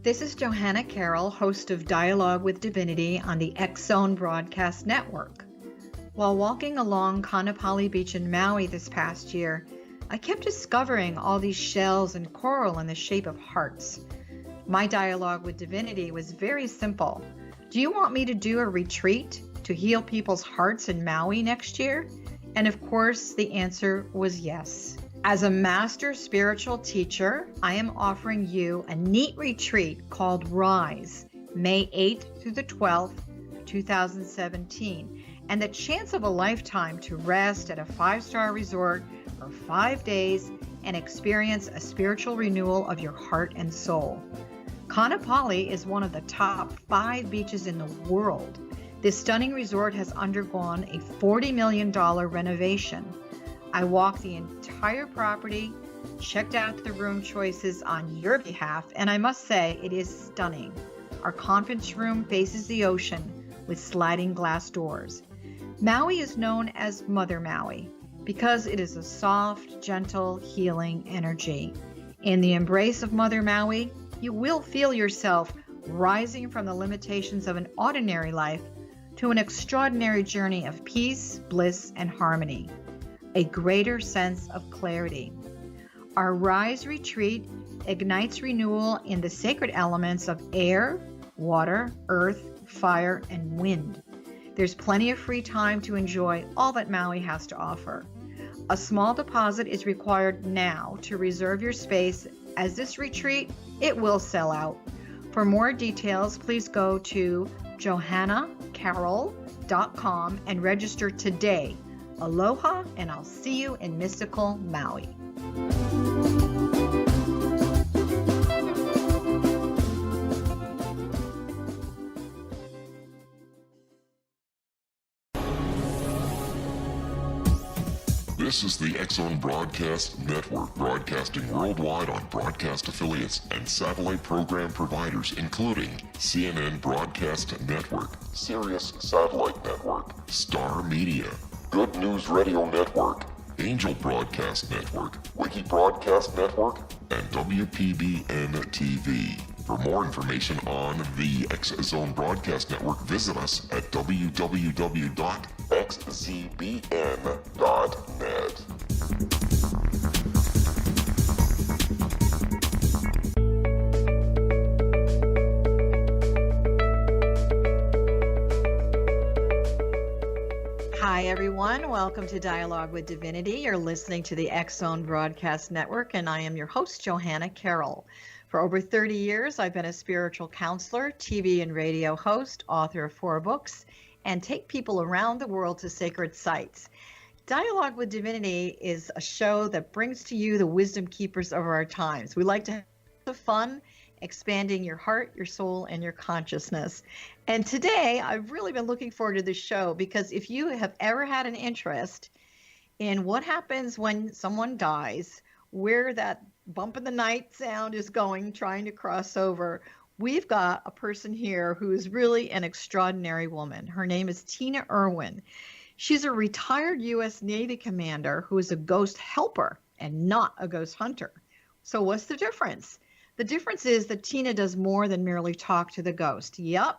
This is Johanna Carroll, host of Dialogue with Divinity on the X-Zone Broadcast Network. While walking along Kaanapali Beach in Maui this past year, I kept discovering all these shells and coral in the shape of hearts. My dialogue with Divinity was very simple. Do you want me to do a retreat to heal people's hearts in Maui next year? And of course, the answer was yes. As a master spiritual teacher, I am offering you a neat retreat called Rise, May 8th through the 12th, 2017, and the chance of a lifetime to rest at a 5-star resort for 5 days and experience a spiritual renewal of your heart and soul. Kaanapali is one of the top 5 beaches in the world. This stunning resort has undergone a $40 million renovation. I walked the entire property, checked out the room choices on your behalf, and I must say it is stunning. Our conference room faces the ocean with sliding glass doors. Maui is known as Mother Maui because it is a soft, gentle, healing energy. In the embrace of Mother Maui, you will feel yourself rising from the limitations of an ordinary life to an extraordinary journey of peace, bliss, and harmony. A greater sense of clarity. Our Rise retreat ignites renewal in the sacred elements of air, water, earth, fire, and wind. There's plenty of free time to enjoy all that Maui has to offer. A small deposit is required now to reserve your space, as this retreat, it will sell out. For more details, please go to johannacarroll.com and register today. Aloha, and I'll see you in mystical Maui. This is the X-Zone Broadcast Network, broadcasting worldwide on broadcast affiliates and satellite program providers, including CNN Broadcast Network, Sirius Satellite Network, Star Media, Good News Radio Network, Angel Broadcast Network, Wiki Broadcast Network, and WPBN TV. For more information on the X-Zone Broadcast Network, visit us at www.xzbn.net. Hi, everyone. Welcome to Dialogue with Divinity. You're listening to the X-Zone Broadcast Network, and I am your host, Johanna Carroll. For over 30 years, I've been a spiritual counselor, TV and radio host, author of 4 books, and take people around the world to sacred sites. Dialogue with Divinity is a show that brings to you the wisdom keepers of our times. We like to have fun, expanding your heart, your soul, and your consciousness. And today, I've really been looking forward to this show because if you have ever had an interest in what happens when someone dies, where that bump in the night sound is going, trying to cross over, we've got a person here who is really an extraordinary woman. Her name is Tina Erwin. She's a retired U.S. Navy commander who is a ghost helper and not a ghost hunter. So what's the difference? The difference is that Tina does more than merely talk to the ghost. Yep,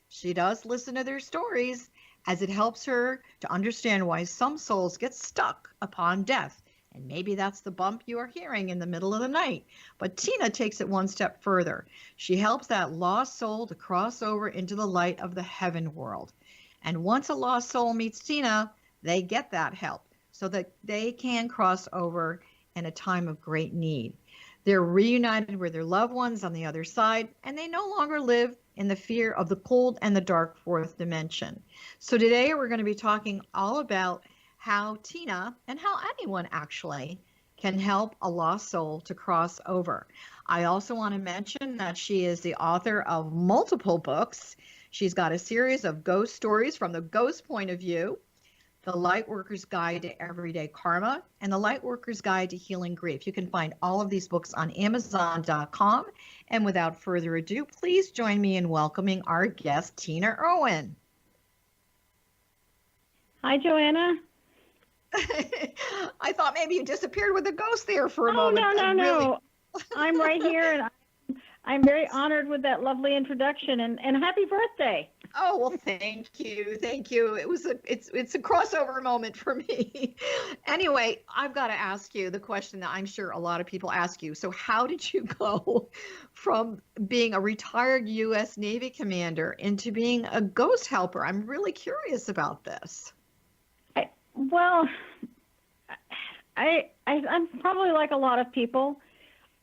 she does listen to their stories, as it helps her to understand why some souls get stuck upon death. And maybe that's the bump you are hearing in the middle of the night. But Tina takes it one step further. She helps that lost soul to cross over into the light of the heaven world. And once a lost soul meets Tina, they get that help so that they can cross over in a time of great need. They're reunited with their loved ones on the other side, and they no longer live in the fear of the cold and the dark fourth dimension. So today we're going to be talking all about how Tina, and how anyone actually, can help a lost soul to cross over. I also want to mention that she is the author of multiple books. She's got a series of ghost stories from the ghost point of view, The Lightworker's Guide to Everyday Karma, and The Lightworker's Guide to Healing Grief. You can find all of these books on Amazon.com. And without further ado, please join me in welcoming our guest, Tina Erwin. Hi, Joanna. I thought maybe you disappeared with a ghost there for a moment. No. I'm right here, and I'm very honored with that lovely introduction, and happy birthday. Oh, well, thank you. Thank you. It's a crossover moment for me. Anyway, I've got to ask you the question that I'm sure a lot of people ask you. So how did you go from being a retired US Navy commander into being a ghost helper? I'm really curious about this. I'm probably like a lot of people.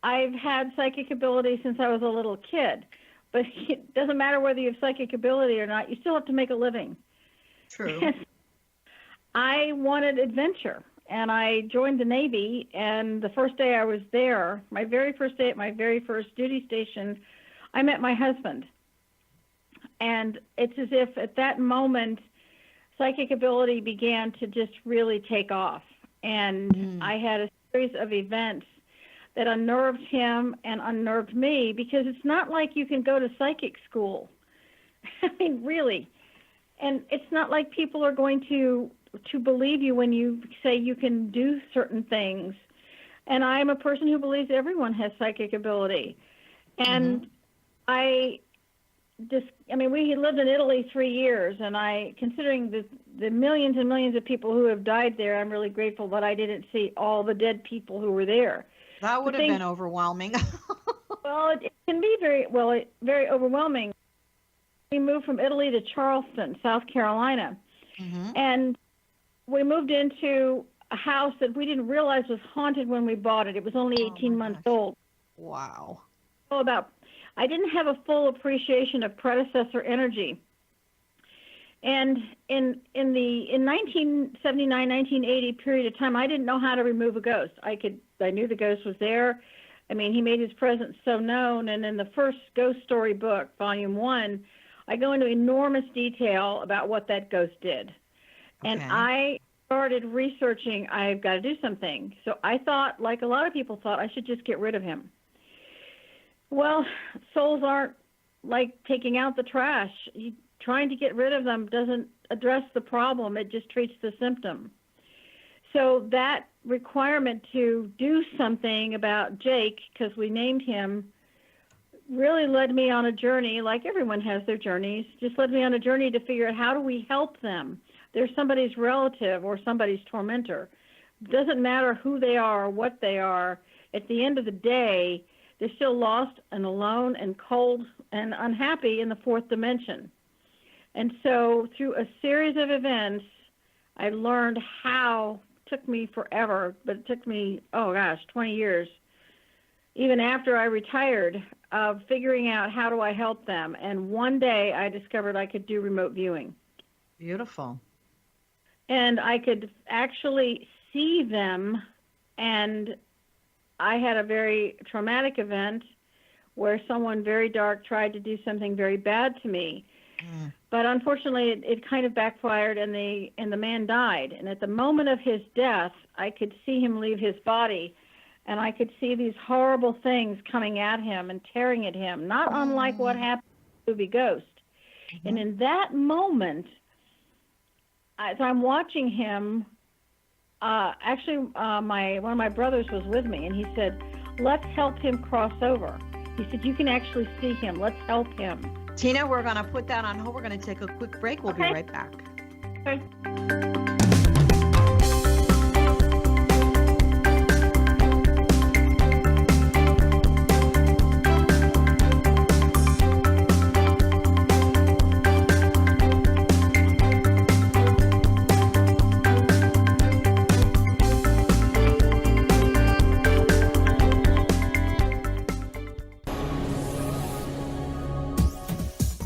I've had psychic ability since I was a little kid, but it doesn't matter whether you have psychic ability or not. You still have to make a living. True. I wanted adventure, and I joined the Navy, and the first day I was there, my very first day at my very first duty station, I met my husband. And it's as if at that moment, psychic ability began to just really take off. And I had a series of events that unnerved him and unnerved me, because it's not like you can go to psychic school. I mean, really. And it's not like people are going to believe you when you say you can do certain things. And I'm a person who believes everyone has psychic ability. And we lived in Italy 3 years, and considering the millions and millions of people who have died there, I'm really grateful that I didn't see all the dead people who were there. That would have been overwhelming. Well, it can be very overwhelming. We moved from Italy to Charleston, South Carolina, and we moved into a house that we didn't realize was haunted when we bought it. It was only 18 months old. Wow. I didn't have a full appreciation of predecessor energy. And in 1979, 1980 period of time, I didn't know how to remove a ghost. I knew the ghost was there. I mean, he made his presence so known. And in the first ghost story book, volume 1, I go into enormous detail about what that ghost did. Okay. And I started researching, I've got to do something. So I thought, like a lot of people thought, I should just get rid of him. Well, souls aren't like taking out the trash. Trying to get rid of them doesn't address the problem. It just treats the symptom. So that requirement to do something about Jake, because we named him, really led me on a journey, like everyone has their journeys, just led me on a journey to figure out how do we help them. They're somebody's relative or somebody's tormentor. It doesn't matter who they are or what they are. At the end of the day, they're still lost and alone and cold and unhappy in the fourth dimension. And so through a series of events, I learned how. It took me forever, but it took me, 20 years, even after I retired, of figuring out how do I help them. And one day I discovered I could do remote viewing. Beautiful. And I could actually see them. And I had a very traumatic event where someone very dark tried to do something very bad to me. But unfortunately, it kind of backfired, and the man died. And at the moment of his death, I could see him leave his body, and I could see these horrible things coming at him and tearing at him, not unlike what happened in the movie Ghost. And in that moment, as I'm watching him, one of my brothers was with me, and he said, "Let's help him cross over." He said, "You can actually see him. Let's help him." Tina, we're going to put that on hold. We're going to take a quick break. We'll be right back. Okay.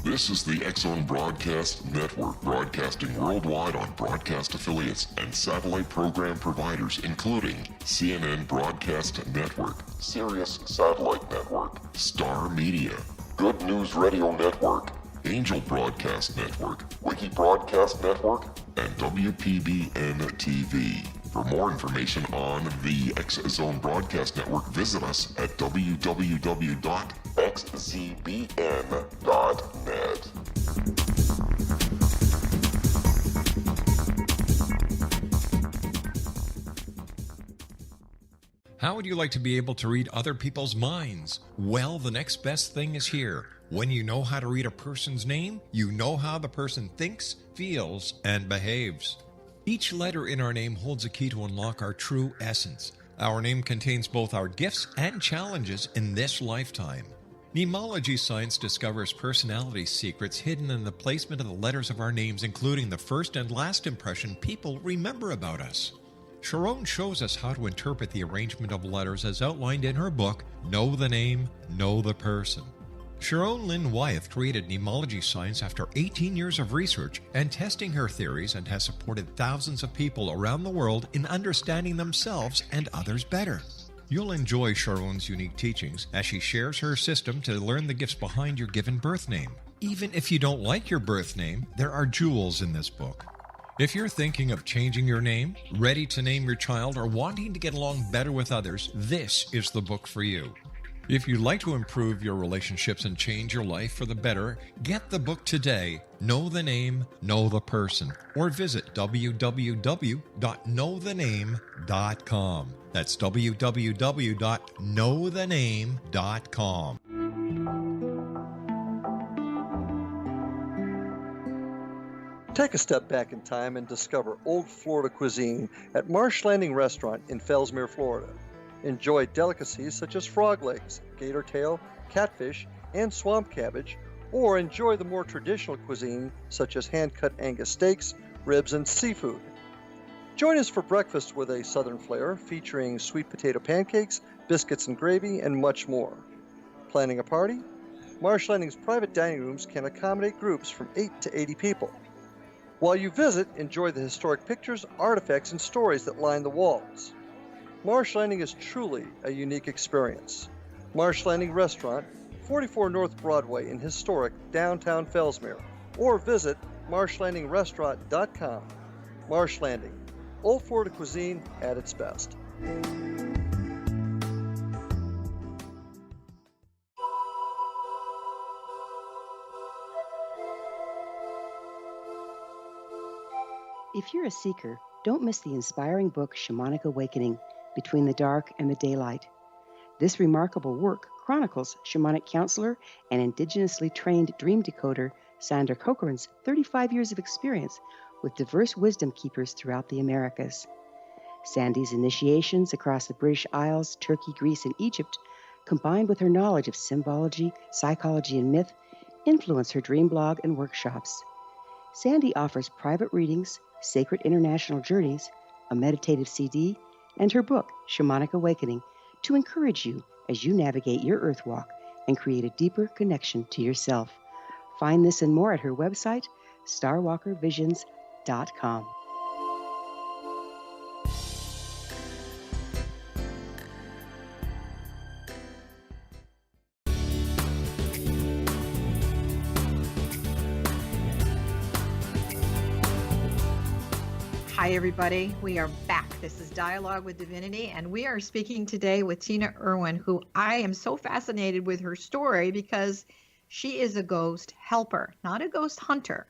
This is the X-Zone Broadcast Network, broadcasting worldwide on broadcast affiliates and satellite program providers, including CNN Broadcast Network, Sirius Satellite Network, Star Media, Good News Radio Network, Angel Broadcast Network, Wiki Broadcast Network, and WPBN TV. For more information on the X-Zone Broadcast Network, visit us at www.xzbn.net. How would you like to be able to read other people's minds? Well, the next best thing is here. When you know how to read a person's name, you know how the person thinks, feels, and behaves. Each letter in our name holds a key to unlock our true essence. Our name contains both our gifts and challenges in this lifetime. Mnemology science discovers personality secrets hidden in the placement of the letters of our names, including the first and last impression people remember about us. Sharon shows us how to interpret the arrangement of letters as outlined in her book, Know the Name, Know the Person. Sharon Lynn Wyeth created mnemology science after 18 years of research and testing her theories, and has supported thousands of people around the world in understanding themselves and others better. You'll enjoy Sharon's unique teachings as she shares her system to learn the gifts behind your given birth name. Even if you don't like your birth name, there are jewels in this book. If you're thinking of changing your name, ready to name your child, or wanting to get along better with others, this is the book for you. If you'd like to improve your relationships and change your life for the better, get the book today, Know the Name, Know the Person, or visit www.knowthename.com. That's www.knowthename.com. Take a step back in time and discover old Florida cuisine at Marsh Landing Restaurant in Fellsmere, Florida. Enjoy delicacies such as frog legs, gator tail, catfish, and swamp cabbage, or enjoy the more traditional cuisine such as hand-cut Angus steaks, ribs, and seafood. Join us for breakfast with a southern flair featuring sweet potato pancakes, biscuits and gravy, and much more. Planning a party? Marsh Landing's private dining rooms can accommodate groups from 8 to 80 people. While you visit, enjoy the historic pictures, artifacts, and stories that line the walls. Marsh Landing is truly a unique experience. Marsh Landing Restaurant, 44 North Broadway in historic downtown Fellsmere, or visit marshlandingrestaurant.com. Marsh Landing, old Florida cuisine at its best. If you're a seeker, don't miss the inspiring book Shamanic Awakening, Between the Dark and the Daylight. This remarkable work chronicles shamanic counselor and indigenously trained dream decoder Sandra Cochran's 35 years of experience with diverse wisdom keepers throughout the Americas. Sandy's initiations across the British Isles, Turkey, Greece, and Egypt, combined with her knowledge of symbology, psychology, and myth, influence her dream blog and workshops. Sandy offers private readings, sacred international journeys, a meditative CD, and her book, Shamanic Awakening, to encourage you as you navigate your earth walk and create a deeper connection to yourself. Find this and more at her website, starwalkervisions.com. Hi, everybody. We are back. This is Dialogue with Divinity, and we are speaking today with Tina Erwin, who I am so fascinated with her story because she is a ghost helper, not a ghost hunter.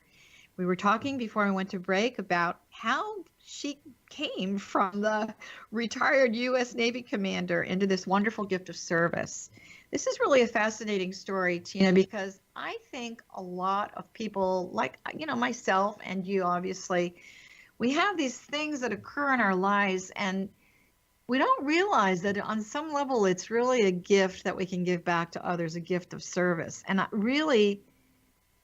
We were talking before I went to break about how she came from the retired U.S. Navy commander into this wonderful gift of service. This is really a fascinating story, Tina, because I think a lot of people, like, myself and you, obviously, we have these things that occur in our lives, and we don't realize that on some level it's really a gift that we can give back to others, a gift of service. And really,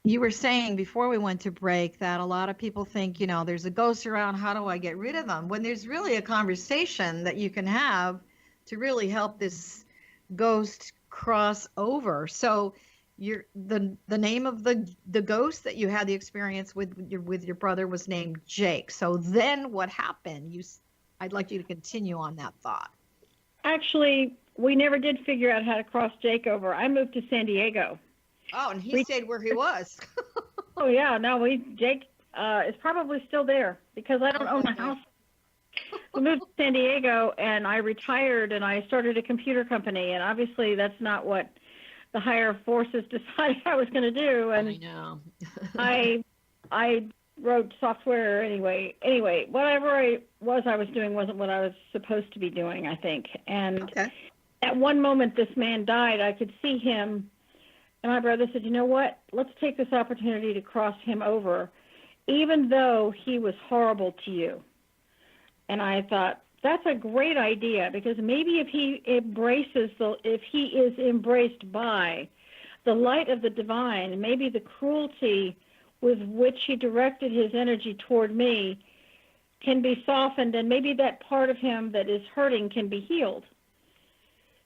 you were saying before we went to break that a lot of people think, there's a ghost around, how do I get rid of them? When there's really a conversation that you can have to really help this ghost cross over. So the name of the ghost that you had the experience with your brother was named Jake. So then what happened? I'd like you to continue on that thought. Actually, we never did figure out how to cross Jake over. I moved to San Diego. Oh, and he stayed where he was. Oh yeah, no, Jake is probably still there because I don't own a house. We moved to San Diego, and I retired, and I started a computer company, and obviously that's not what the higher forces decided I was going to do. And I know. I wrote software anyway. Anyway, whatever I was doing wasn't what I was supposed to be doing, I think. And Okay. at one moment, this man died. I could see him, and my brother said, "You know what? Let's take this opportunity to cross him over, even though he was horrible to you." And I thought, that's a great idea, because maybe if he is embraced by the light of the divine, maybe the cruelty with which he directed his energy toward me can be softened, and maybe that part of him that is hurting can be healed.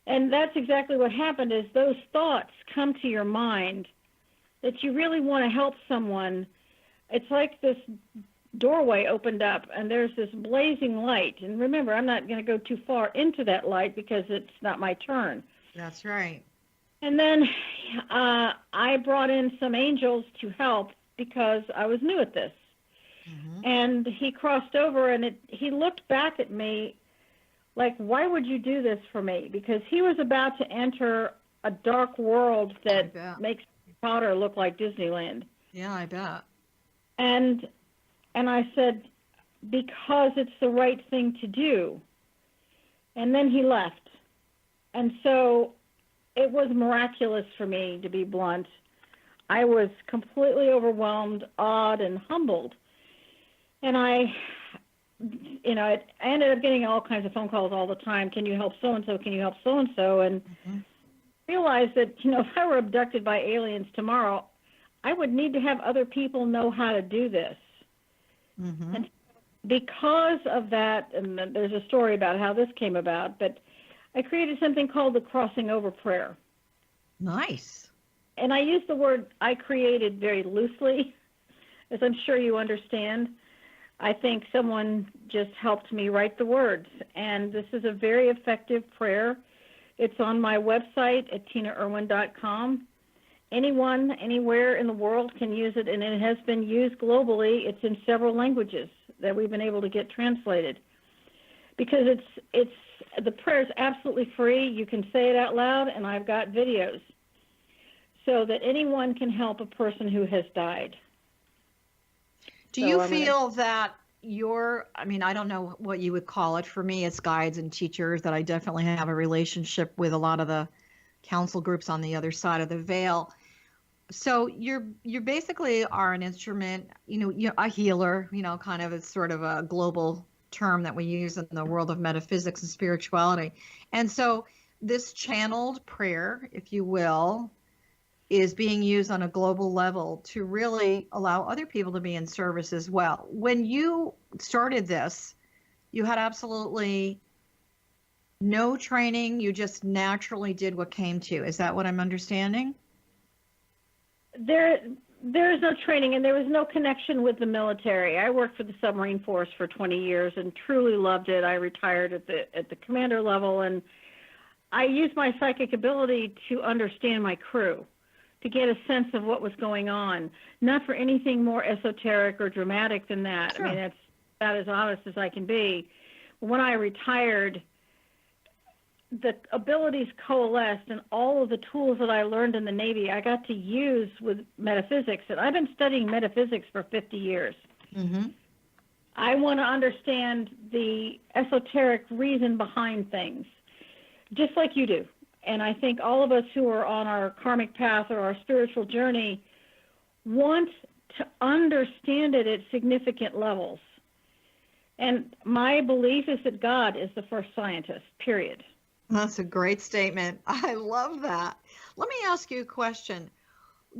And that's exactly what happened, is those thoughts come to your mind that you really want to help someone. It's like this doorway opened up, and there's this blazing light. And remember, I'm not going to go too far into that light because it's not my turn. That's right. And then I brought in some angels to help because I was new at this. Mm-hmm. And he crossed over, and he looked back at me like, "Why would you do this for me?" Because he was about to enter a dark world that makes Potter look like Disneyland. Yeah, I bet. And I said, "Because it's the right thing to do." And then he left. And so it was miraculous for me, to be blunt. I was completely overwhelmed, awed, and humbled. And I ended up getting all kinds of phone calls all the time. "Can you help so-and-so? Can you help so-and-so?" And realized that, if I were abducted by aliens tomorrow, I would need to have other people know how to do this. Mm-hmm. And because of that, and there's a story about how this came about, but I created something called the crossing over prayer. Nice. And I use the word "I created" very loosely, as I'm sure you understand. I think someone just helped me write the words. And this is a very effective prayer. It's on my website at tinaerwin.com. Anyone, anywhere in the world can use it, and it has been used globally. It's in several languages that we've been able to get translated. Because the prayer is absolutely free. You can say it out loud, and I've got videos, so that anyone can help a person who has died. Do you feel that I don't know what you would call it. For me, it's guides and teachers that I definitely have a relationship with a lot of the council groups on the other side of the veil. So you basically are an instrument, you're a healer, kind of it's sort of a global term that we use in the world of metaphysics and spirituality. And so this channeled prayer, if you will, is being used on a global level to really allow other people to be in service as well. When you started this, you had absolutely no training. You just naturally did what came to you. Is that what I'm understanding? There is no training, and there was no connection with the military. I worked for the submarine force for 20 years and truly loved it. I retired at the commander level, and I used my psychic ability to understand my crew, to get a sense of what was going on, not for anything more esoteric or dramatic than that. Sure. I mean, that's about as honest as I can be. When I retired, the abilities coalesced, and all of the tools that I learned in the Navy, I got to use with metaphysics. And I've been studying metaphysics for 50 years. Mm-hmm. I want to understand the esoteric reason behind things, just like you do. And I think all of us who are on our karmic path or our spiritual journey want to understand it at significant levels. And my belief is that God is the first scientist, period. That's a great statement. I love that. Let me ask you a question.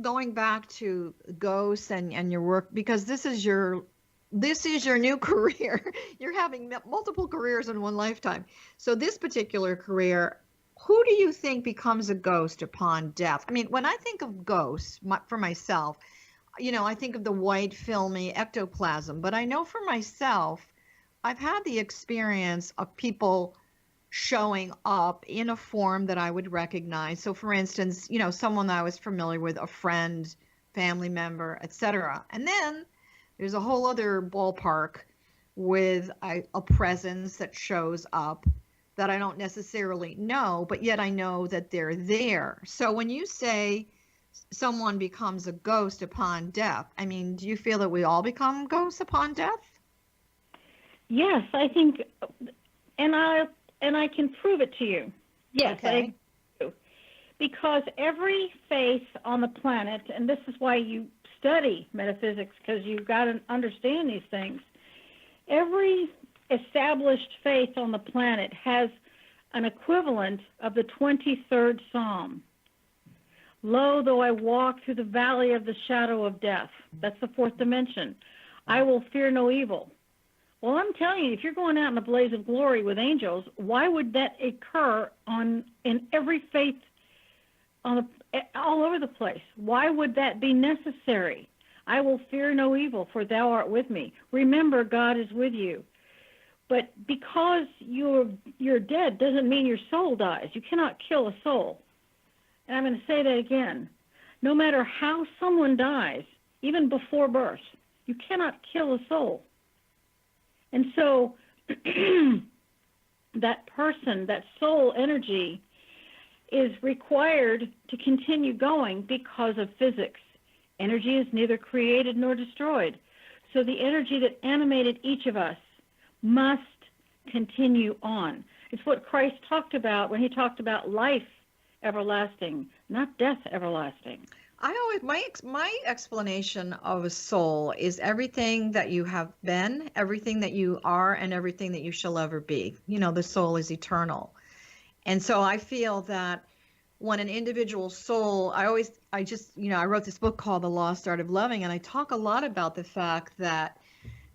Going back to ghosts and your work, because this is your new career. You're having multiple careers in one lifetime. So this particular career, who do you think becomes a ghost upon death? I mean, when I think of ghosts, for myself, I think of the white filmy ectoplasm. But I know for myself, I've had the experience of people showing up in a form that I would recognize. So for instance, someone that I was familiar with, a friend, family member, etc. And then there's a whole other ballpark with a presence that shows up that I don't necessarily know, but yet I know that they're there. So when you say someone becomes a ghost upon death. I mean, do you feel that we all become ghosts upon death? Yes, I think, and I can prove it to you. Yes, Okay. I do. Because every faith on the planet, and this is why you study metaphysics, because you've got to understand these things. Every established faith on the planet has an equivalent of the 23rd Psalm. Lo, though I walk through the valley of the shadow of death. That's the fourth dimension. I will fear no evil. Well, I'm telling you, if you're going out in a blaze of glory with angels, why would that occur in every faith all over the place? Why would that be necessary? I will fear no evil, for thou art with me. Remember, God is with you. But because you're dead doesn't mean your soul dies. You cannot kill a soul. And I'm going to say that again. No matter how someone dies, even before birth, you cannot kill a soul. And so that person, that soul energy, is required to continue going because of physics. Energy is neither created nor destroyed. So the energy that animated each of us must continue on. It's what Christ talked about when he talked about life everlasting, not death everlasting. My explanation of a soul is everything that you have been, everything that you are, and everything that you shall ever be. You know, the soul is eternal. And so I feel that when an individual soul, I wrote this book called The Lost Art of Loving, and I talk a lot about the fact that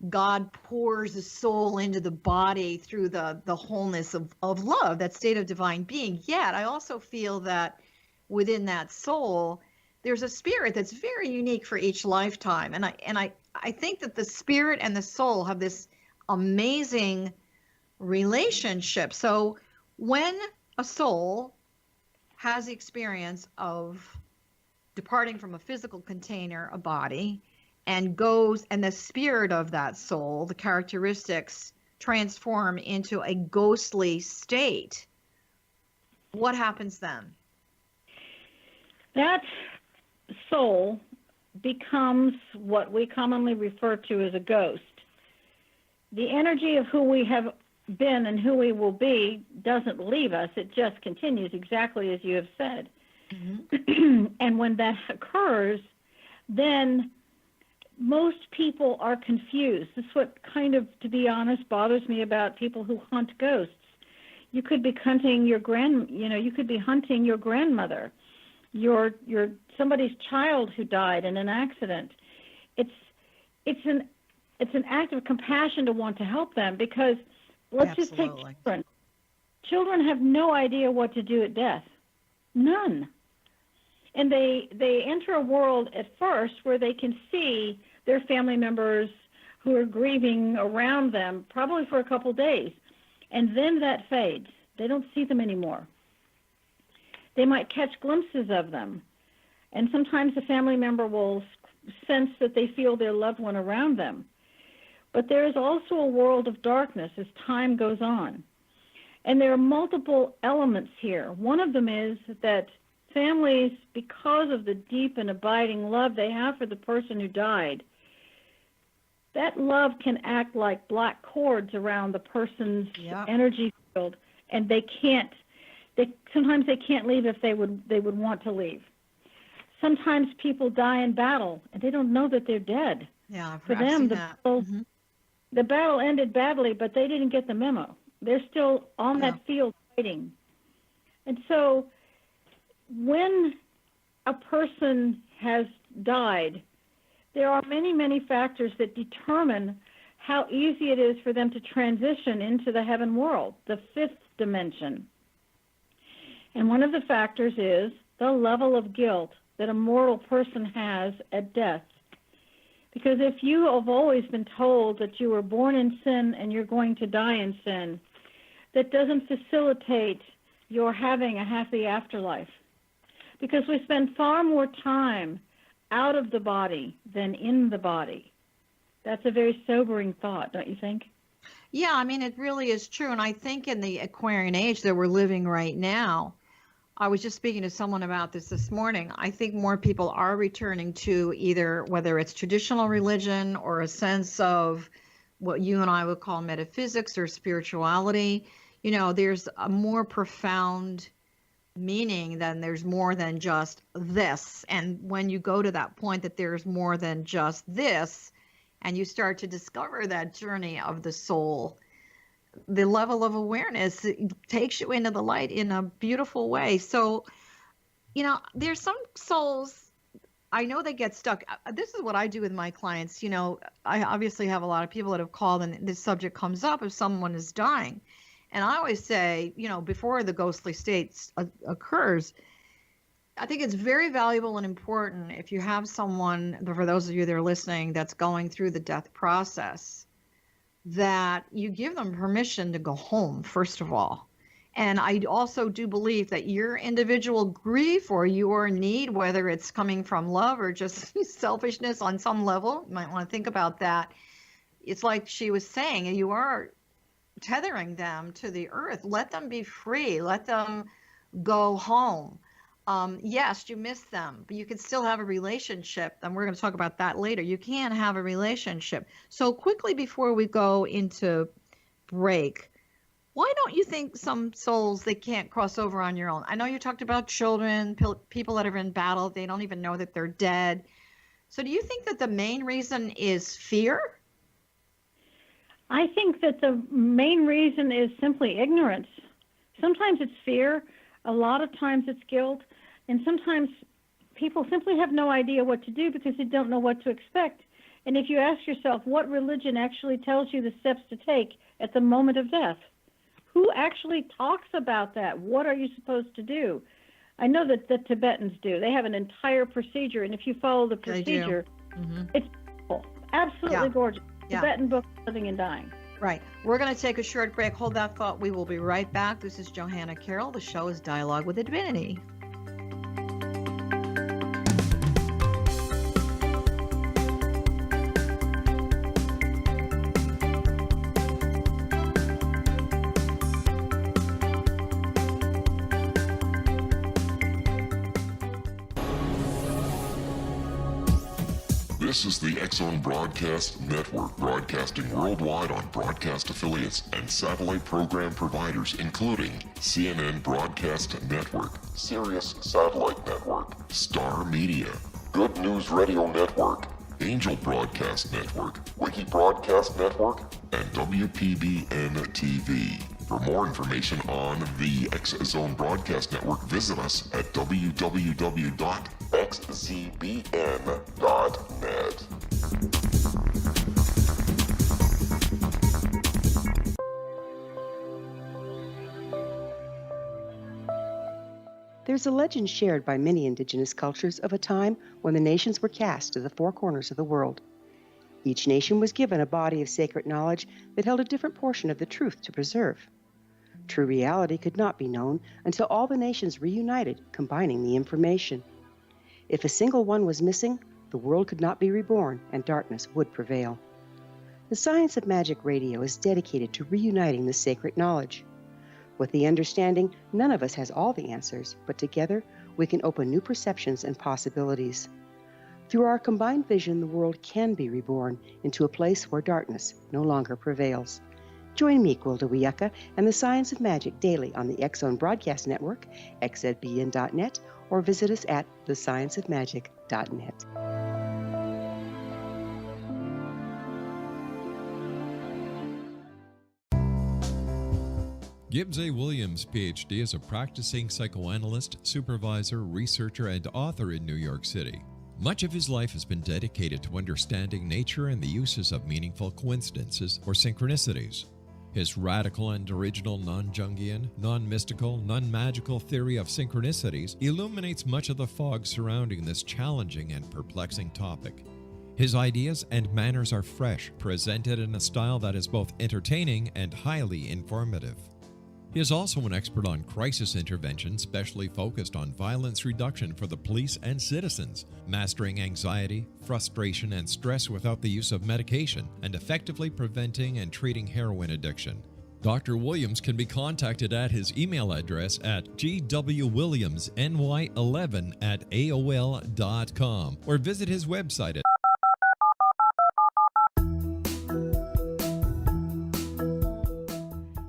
God pours the soul into the body through the wholeness of love, that state of divine being. Yet I also feel that within that soul, there's a spirit that's very unique for each lifetime. And I think that the spirit and the soul have this amazing relationship. So when a soul has the experience of departing from a physical container, a body, and goes, and the spirit of that soul, the characteristics transform into a ghostly state, what happens then? That soul becomes what we commonly refer to as a ghost. The energy of who we have been and who we will be doesn't leave us. It just continues exactly as you have said. Mm-hmm. And when that occurs, then most people are confused. This is what kind of, to be honest, bothers me about people who hunt ghosts. You could be hunting your you could be hunting your grandmother, your somebody's child who died in an accident. It's an act of compassion to want to help them, because let's just take children. Children have no idea what to do at death. None. And they enter a world at first where they can see their family members who are grieving around them, probably for a couple days. And then that fades. They don't see them anymore. They might catch glimpses of them. And sometimes the family member will sense that they feel their loved one around them. But there is also a world of darkness as time goes on. And there are multiple elements here. One of them is that families, because of the deep and abiding love they have for the person who died, that love can act like black cords around the person's energy field, and sometimes they can't leave if they would want to leave. Sometimes people die in battle, and they don't know that they're dead. Yeah, for them, the battle ended badly, but they didn't get the memo. They're still on that field fighting. And so when a person has died, there are many, many factors that determine how easy it is for them to transition into the heaven world, the fifth dimension. And one of the factors is the level of guilt that a mortal person has at death. Because if you have always been told that you were born in sin and you're going to die in sin, that doesn't facilitate your having a happy afterlife. Because we spend far more time out of the body than in the body. That's a very sobering thought, don't you think? Yeah, I mean, it really is true. And I think in the Aquarian age that we're living right now, I was just speaking to someone about this morning. I think more people are returning to either whether it's traditional religion or a sense of what you and I would call metaphysics or spirituality. There's a more profound meaning than there's more than just this. And when you go to that point that there's more than just this, and you start to discover that journey of the soul, the level of awareness takes you into the light in a beautiful way. So, there's some souls, I know they get stuck. This is what I do with my clients. I obviously have a lot of people that have called and this subject comes up if someone is dying. And I always say, before the ghostly state occurs, I think it's very valuable and important if you have someone, for those of you that are listening, that's going through the death process, that you give them permission to go home, first of all. And I also do believe that your individual grief or your need, whether it's coming from love or just selfishness on some level, you might want to think about that. It's like she was saying, you are tethering them to the earth. Let them be free. Let them go home. Yes, you miss them, but you can still have a relationship. And we're going to talk about that later. You can have a relationship. So quickly before we go into break, why don't you think some souls, they can't cross over on your own? I know you talked about children, people that are in battle. They don't even know that they're dead. So do you think that the main reason is fear? I think that the main reason is simply ignorance. Sometimes it's fear, a lot of times it's guilt, and sometimes people simply have no idea what to do because they don't know what to expect. And if you ask yourself what religion actually tells you the steps to take at the moment of death, who actually talks about that? What are you supposed to do? I know that the Tibetans do. They have an entire procedure, and if you follow the procedure, it's beautiful, absolutely gorgeous. Tibetan book, Living and Dying. Right. We're going to take a short break. Hold that thought. We will be right back. This is Johanna Carroll. The show is Dialogue with the Divinity. This is the X-Zone Broadcast Network, broadcasting worldwide on broadcast affiliates and satellite program providers, including CNN Broadcast Network, Sirius Satellite Network, Star Media, Good News Radio Network, Angel Broadcast Network, Wiki Broadcast Network, and WPBN TV. For more information on the X-Zone Broadcast Network, visit us at www.xzbn.net. There's a legend shared by many indigenous cultures of a time when the nations were cast to the four corners of the world. Each nation was given a body of sacred knowledge that held a different portion of the truth to preserve. True reality could not be known until all the nations reunited, combining the information. If a single one was missing, the world could not be reborn and darkness would prevail. The Science of Magic Radio is dedicated to reuniting the sacred knowledge. With the understanding, none of us has all the answers, but together we can open new perceptions and possibilities. Through our combined vision, the world can be reborn into a place where darkness no longer prevails. Join me, Gwilda Wiyaka, and the Science of Magic daily on the X-Zone Broadcast Network, xzbn.net, or visit us at thescienceofmagic.net. Gibbs A. Williams, Ph.D., is a practicing psychoanalyst, supervisor, researcher, and author in New York City. Much of his life has been dedicated to understanding nature and the uses of meaningful coincidences or synchronicities. His radical and original non-Jungian, non-mystical, non-magical theory of synchronicities illuminates much of the fog surrounding this challenging and perplexing topic. His ideas and manners are fresh, presented in a style that is both entertaining and highly informative. He is also an expert on crisis intervention, specially focused on violence reduction for the police and citizens, mastering anxiety, frustration, and stress without the use of medication, and effectively preventing and treating heroin addiction. Dr. Williams can be contacted at his email address at gwwilliamsny11@aol.com or visit his website at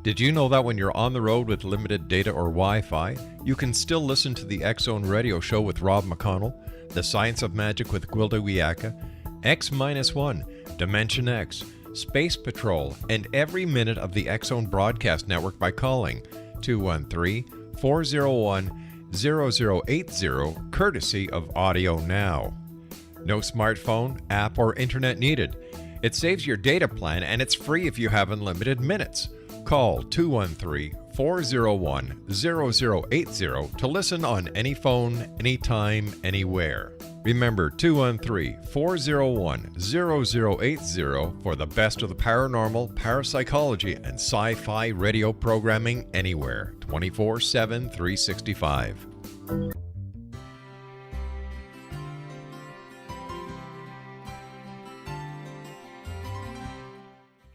Did you know that when you're on the road with limited data or Wi-Fi, you can still listen to the X-Zone Radio Show with Rob McConnell, The Science of Magic with Gwilda Wiyaka, X-1, Dimension X, Space Patrol, and every minute of the X-Zone Broadcast Network by calling 213-401-0080, courtesy of Audio Now. No smartphone, app, or internet needed. It saves your data plan and it's free if you have unlimited minutes. Call 213-401-0080 to listen on any phone, anytime, anywhere. Remember 213-401-0080 for the best of the paranormal, parapsychology, and sci-fi radio programming anywhere, 24/7, 365.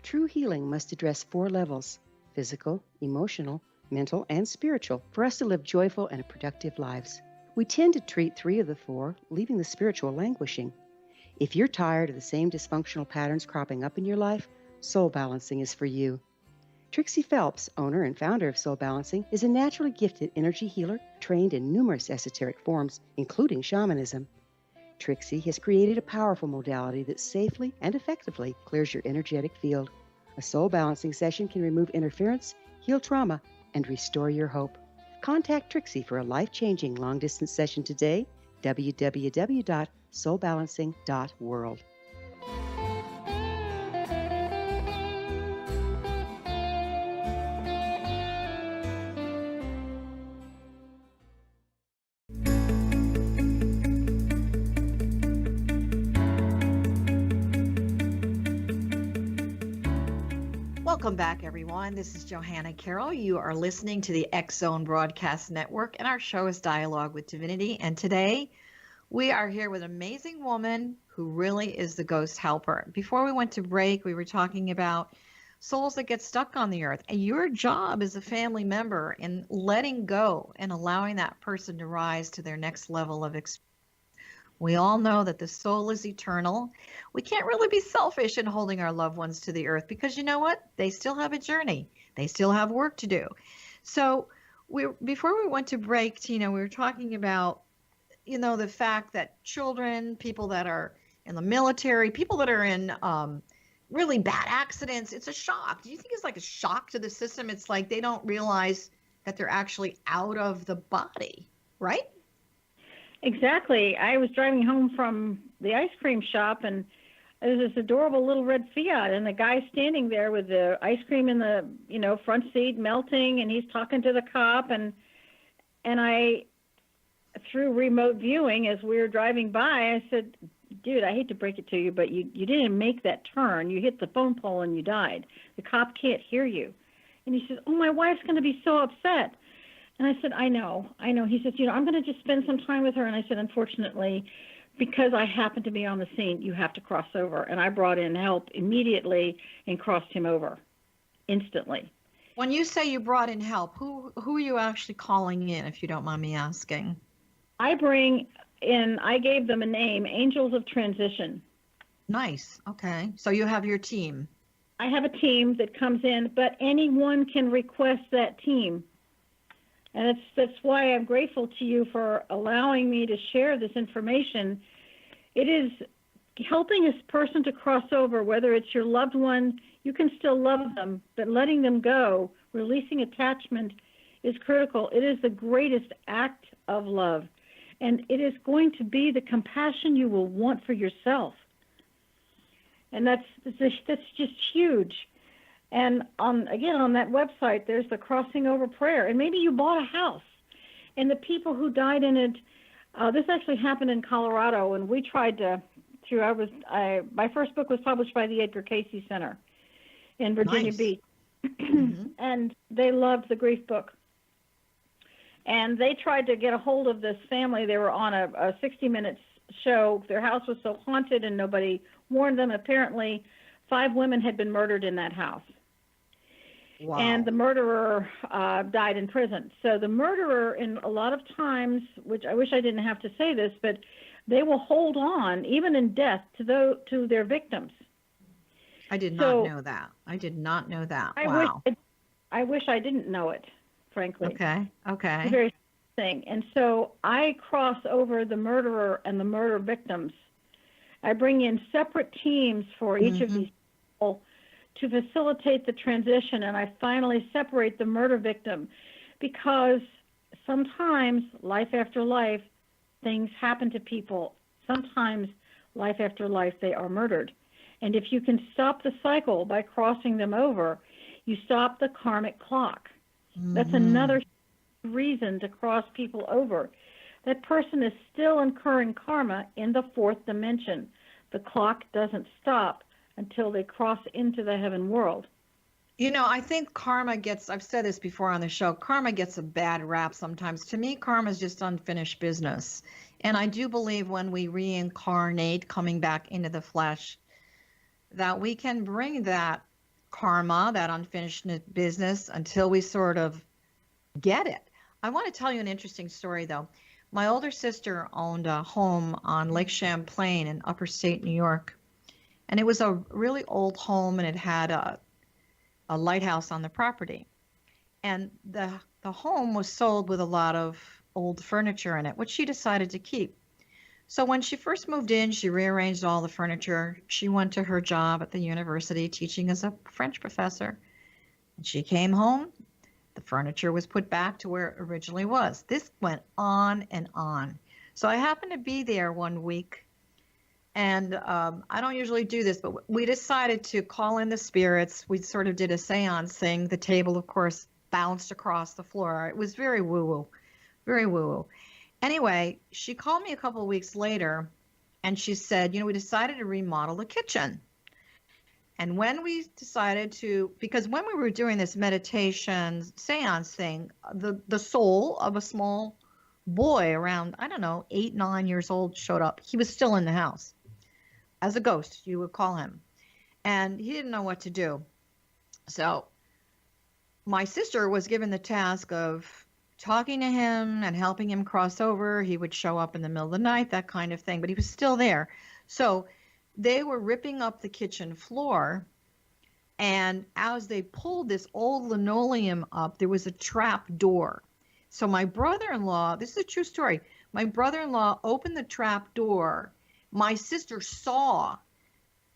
True healing must address 4 levels: physical, emotional, mental, and spiritual, for us to live joyful and productive lives. We tend to treat 3 of the 4, leaving the spiritual languishing. If you're tired of the same dysfunctional patterns cropping up in your life, Soul Balancing is for you. Trixie Phelps, owner and founder of Soul Balancing, is a naturally gifted energy healer trained in numerous esoteric forms, including shamanism. Trixie has created a powerful modality that safely and effectively clears your energetic field. A soul balancing session can remove interference, heal trauma, and restore your hope. Contact Trixie for a life-changing long-distance session today, www.soulbalancing.world. Welcome back, everyone. This is Johanna Carroll. You are listening to the X-Zone Broadcast Network, and our show is Dialogue with Divinity. And today, we are here with an amazing woman who really is the ghost helper. Before we went to break, we were talking about souls that get stuck on the earth, and your job as a family member in letting go and allowing that person to rise to their next level of experience. We all know that the soul is eternal. We can't really be selfish in holding our loved ones to the earth because you know what? They still have a journey. They still have work to do. So before we went to break, Tina, we were talking about, the fact that children, people that are in the military, people that are in really bad accidents, it's a shock. Do you think it's like a shock to the system? It's like they don't realize that they're actually out of the body, right? Exactly. I was driving home from the ice cream shop, and there's this adorable little red Fiat, and the guy standing there with the ice cream in the front seat melting, and he's talking to the cop, and I, through remote viewing as we were driving by, I said, dude, I hate to break it to you, but you didn't make that turn. You hit the phone pole and you died. The cop can't hear you. And he says, oh, my wife's going to be so upset. And I said, I know. He says, I'm going to just spend some time with her. And I said, unfortunately, because I happened to be on the scene, you have to cross over. And I brought in help immediately and crossed him over instantly. When you say you brought in help, who are you actually calling in, if you don't mind me asking? I gave them a name, Angels of Transition. Nice. Okay. So you have your team. I have a team that comes in, but anyone can request that team. And that's why I'm grateful to you for allowing me to share this information. It is helping a person to cross over, whether it's your loved one, you can still love them, but letting them go, releasing attachment is critical. It is the greatest act of love. And it is going to be the compassion you will want for yourself. And that's just huge. And on that website, there's the crossing over prayer. And maybe you bought a house, and the people who died in it. This actually happened in Colorado, and we tried to. My first book was published by the Edgar Cayce Center in Virginia Beach, and they loved the grief book. And they tried to get a hold of this family. They were on a 60-minute show. Their house was so haunted, and nobody warned them. Apparently, 5 women had been murdered in that house. Wow. And the murderer died in prison. So the murderer, in a lot of times, which I wish I didn't have to say this, but they will hold on, even in death, to their victims. I did not know that. I did not know that. Wow. I wish I didn't know it, frankly. Okay. Okay. It's a very thing. And so I cross over the murderer and the murder victims. I bring in separate teams for each of these people to facilitate the transition, and I finally separate the murder victim, because sometimes, life after life, things happen to people. Sometimes, life after life, they are murdered. And if you can stop the cycle by crossing them over, you stop the karmic clock. That's another reason to cross people over. That person is still incurring karma in the fourth dimension. The clock doesn't stop until they cross into the heaven world. You know, I think karma gets, I've said this before on the show, karma gets a bad rap sometimes. To me, karma is just unfinished business. And I do believe when we reincarnate, coming back into the flesh, that we can bring that karma, that unfinished business, until we sort of get it. I want to tell you an interesting story, though. My older sister owned a home on Lake Champlain in upper state New York. And it was a really old home, and it had a lighthouse on the property. And the home was sold with a lot of old furniture in it, which she decided to keep. So when she first moved in, she rearranged all the furniture. She went to her job at the university teaching as a French professor. And she came home. The furniture was put back to where it originally was. This went on and on. So I happened to be there one week. And I don't usually do this, but we decided to call in the spirits. We sort of did a seance thing. The table, of course, bounced across the floor. It was very woo-woo, very woo-woo. Anyway, she called me a couple of weeks later, and she said, you know, we decided to remodel the kitchen. And when we decided to, because when we were doing this meditation seance thing, the soul of a small boy around, I don't know, 8, 9 years old showed up. He was still in the house. As a ghost, you would call him. And he didn't know what to do. So my sister was given the task of talking to him and helping him cross over. He would show up in the middle of the night, that kind of thing, but he was still there. So they were ripping up the kitchen floor, and as they pulled this old linoleum up, there was a trap door. So my brother-in-law, this is a true story, my brother-in-law opened the trap door. My sister saw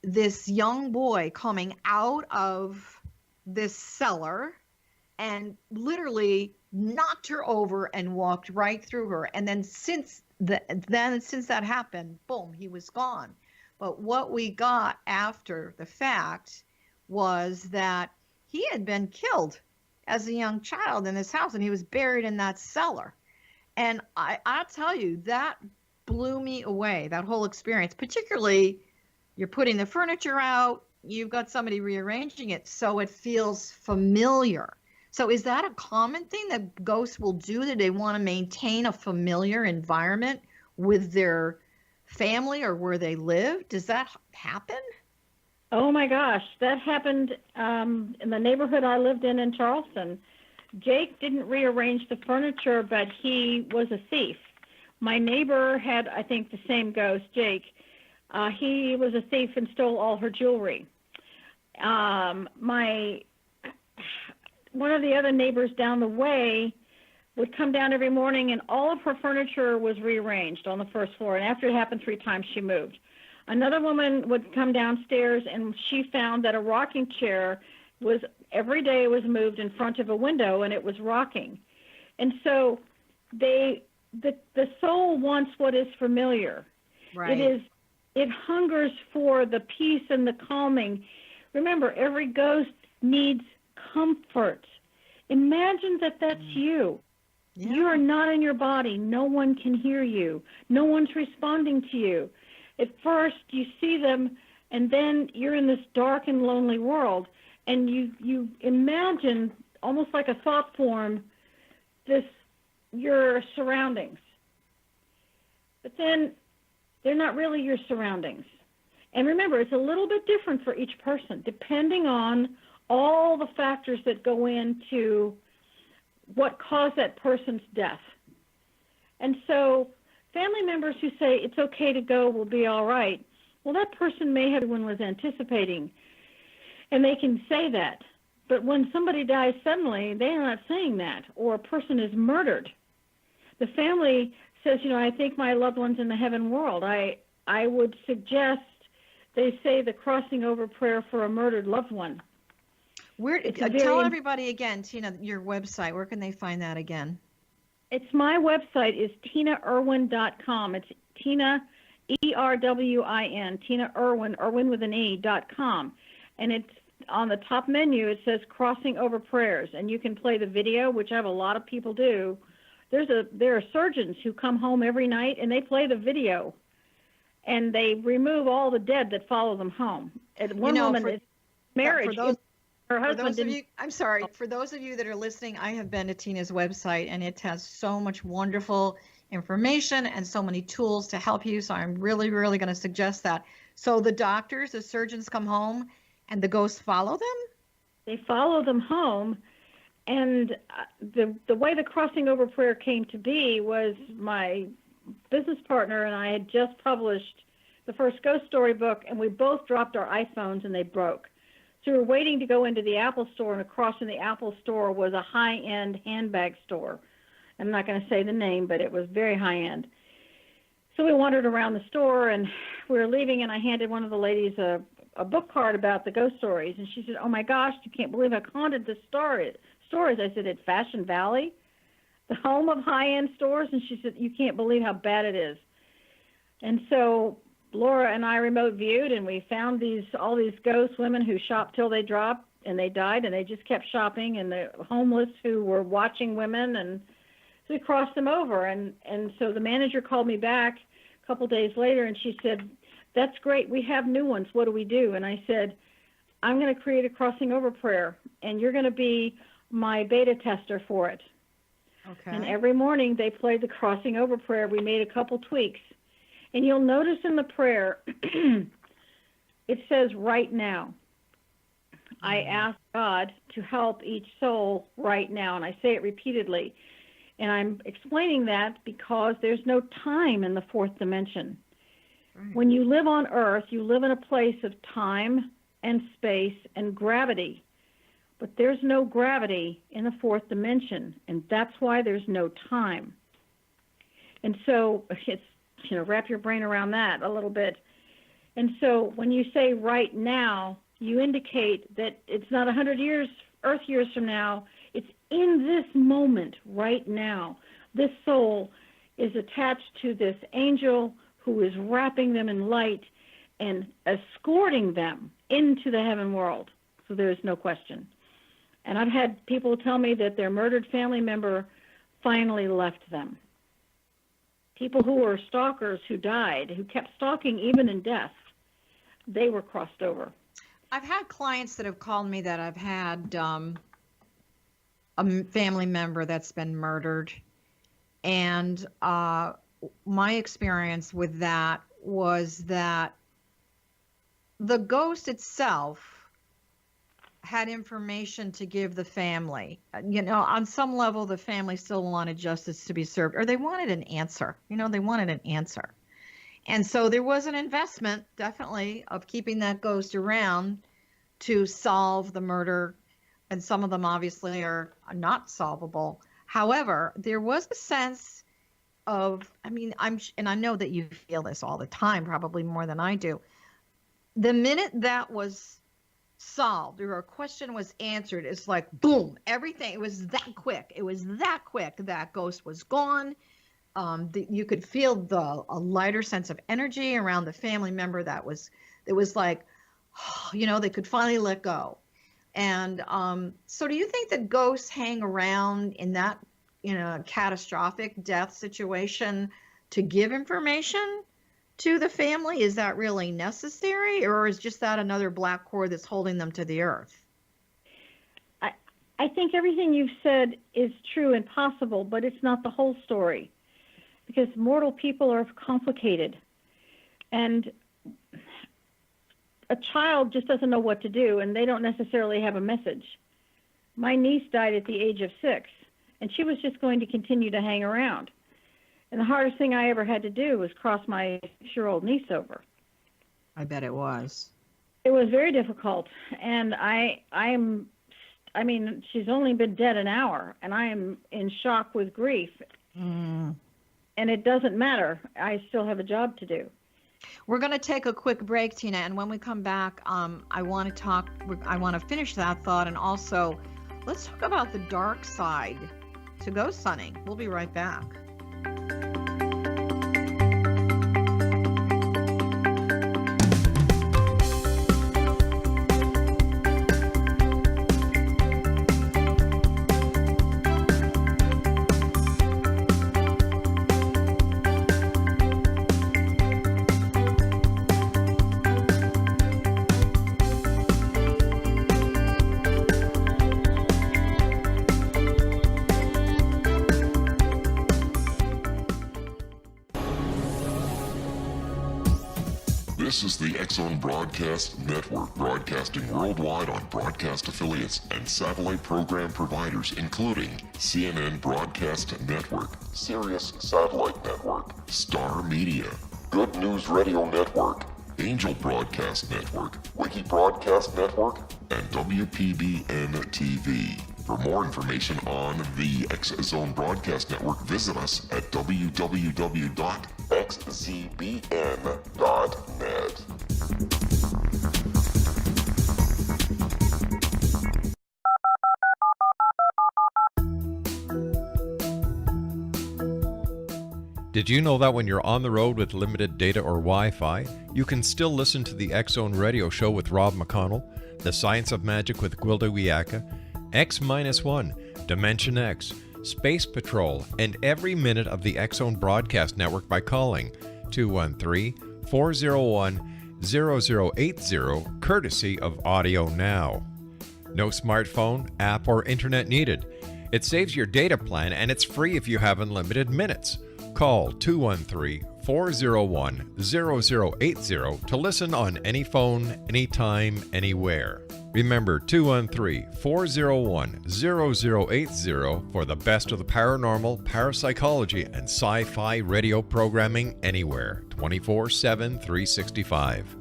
this young boy coming out of this cellar and literally knocked her over and walked right through her. And then since that happened, boom, he was gone. But what we got after the fact was that he had been killed as a young child in this house, and he was buried in that cellar. And I'll tell you, that blew me away, that whole experience. Particularly, you're putting the furniture out, you've got somebody rearranging it, so it feels familiar. So is that a common thing that ghosts will do, that they want to maintain a familiar environment with their family or where they live? Does that happen? Oh my gosh, that happened in the neighborhood I lived in Charleston. Jake didn't rearrange the furniture, but he was a thief. My neighbor had, I think, the same ghost, Jake. He was a thief and stole all her jewelry. One of the other neighbors down the way would come down every morning, and all of her furniture was rearranged on the first floor. And after it happened 3 times, she moved. Another woman would come downstairs, and she found that a rocking chair every day was moved in front of a window, and it was rocking. And so the soul wants what is familiar. Right. It hungers for the peace and the calming. Remember, every ghost needs comfort. Imagine that that's you. Yeah. You are not in your body. No one can hear you. No one's responding to you. At first, you see them, and then you're in this dark and lonely world, and you imagine, almost like a thought form, your surroundings. But then they're not really your surroundings. And remember, it's a little bit different for each person, depending on all the factors that go into what caused that person's death. And so family members who say it's okay to go, will be all right, well, that person may have everyone was anticipating, and they can say that. But when somebody dies suddenly, they are not saying that, or a person is murdered. The family says, I think my loved one's in the heaven world. I would suggest they say the crossing over prayer for a murdered loved one. Tell everybody again, Tina, your website. Where can they find that again? It's my website is tinaerwin.com. It's Tina, E-R-W-I-N, Tina Erwin, Erwin with an E.com. And it's on the top menu, it says Crossing Over Prayers. And you can play the video, which I have a lot of people do. There are surgeons who come home every night and they play the video. And they remove all the dead that follow them home. And one woman is married. For those of you that are listening, I have been to Tina's website, and it has so much wonderful information and so many tools to help you. So I'm really, really going to suggest that. So the surgeons come home, and the ghosts follow them? They follow them home. And the way the crossing over prayer came to be was my business partner and I had just published the first ghost story book, and we both dropped our iPhones and they broke. So we were waiting to go into the Apple store, and across from the Apple store was a high-end handbag store. I'm not going to say the name, but it was very high-end. So we wandered around the store, and we were leaving, and I handed one of the ladies a book card about the ghost stories, and she said, "Oh my gosh, you can't believe how haunted this store is." I said, "It's Fashion Valley, the home of high-end stores?" And she said, "You can't believe how bad it is." And so Laura and I remote viewed, and we found all these ghost women who shopped till they dropped and they died, and they just kept shopping, and the homeless who were watching women, and so we crossed them over. And so the manager called me back a couple days later, and she said, "That's great. We have new ones. What do we do?" And I said, "I'm going to create a crossing over prayer, and you're going to be my beta tester for it." Okay. And every morning they played the crossing over prayer. We made a couple tweaks. And you'll notice in the prayer, it says right now. I ask God to help each soul right now. And I say it repeatedly. And I'm explaining that because there's no time in the fourth dimension. Right. When you live on Earth, you live in a place of time and space and gravity. But there's no gravity in the fourth dimension. And that's why there's no time. And so it's, wrap your brain around that a little bit. And so when you say right now, you indicate that it's not 100 years, Earth years from now. It's in this moment right now. This soul is attached to this angel who is wrapping them in light and escorting them into the heaven world. So there's no question. And I've had people tell me that their murdered family member finally left them. People who were stalkers who died, who kept stalking even in death, they were crossed over. I've had clients that have called me that I've had a family member that's been murdered. And my experience with that was that the ghost itself had information to give the family. On some level, the family still wanted justice to be served, or they wanted an answer. They wanted an answer. And so there was an investment, definitely, of keeping that ghost around to solve the murder. And some of them obviously are not solvable. However, there was a sense of, I know that you feel this all the time, probably more than I do. The minute that was solved or a question was answered, it's like boom, everything, it was that quick. That ghost was gone. You could feel a lighter sense of energy around the family member. It was like, they could finally let go. And so do you think that ghosts hang around in that catastrophic death situation to give information to the family? Is that really necessary, or is just that another black cord that's holding them to the earth? I think everything you've said is true and possible, but it's not the whole story, because mortal people are complicated. And a child just doesn't know what to do, and they don't necessarily have a message. My niece died at the age of 6, and she was just going to continue to hang around. And the hardest thing I ever had to do was cross my 6-year-old niece over. I bet it was. It was very difficult, and I mean, she's only been dead an hour, and I am in shock with grief. Mm. And it doesn't matter. I still have a job to do. We're going to take a quick break, Tina, and when we come back, I want to finish that thought, and also let's talk about the dark side to ghost hunting. We'll be right back. This is the X-Zone Broadcast Network, broadcasting worldwide on broadcast affiliates and satellite program providers, including CNN Broadcast Network, Sirius Satellite Network, Star Media, Good News Radio Network, Angel Broadcast Network, Wiki Broadcast Network, and WPBN TV. For more information on the X-Zone Broadcast Network, visit us at www.xzbn.net. Did you know that when you're on the road with limited data or Wi-Fi, you can still listen to the X-Zone Radio Show with Rob McConnell, The Science of Magic with Gwilda Wiyaka, X-1, Dimension X, Space Patrol, and every minute of the X-Zone Broadcast Network by calling 213-401-0080, courtesy of Audio Now. No smartphone, app, or internet needed. It saves your data plan, and it's free if you have unlimited minutes. Call 213-401-0080 to listen on any phone, anytime, anywhere. Remember 213-401-0080 for the best of the paranormal, parapsychology, and sci-fi radio programming anywhere, 24/7, 365.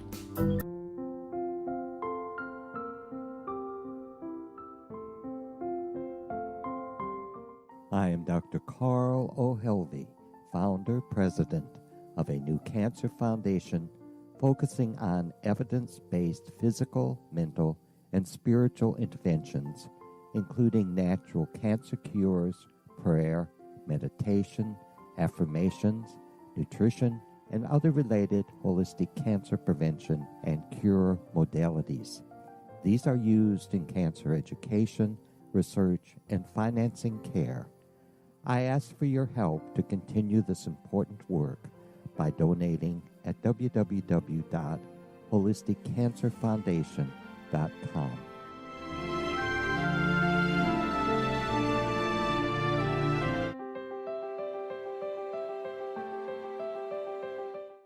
I am Dr. Carl O'Helvey, founder, president of a new cancer foundation focusing on evidence-based physical, mental, and spiritual interventions, including natural cancer cures, prayer, meditation, affirmations, nutrition, and other related holistic cancer prevention and cure modalities. These are used in cancer education, research, and financing care. I ask for your help to continue this important work by donating at www.holisticcancerfoundation.com.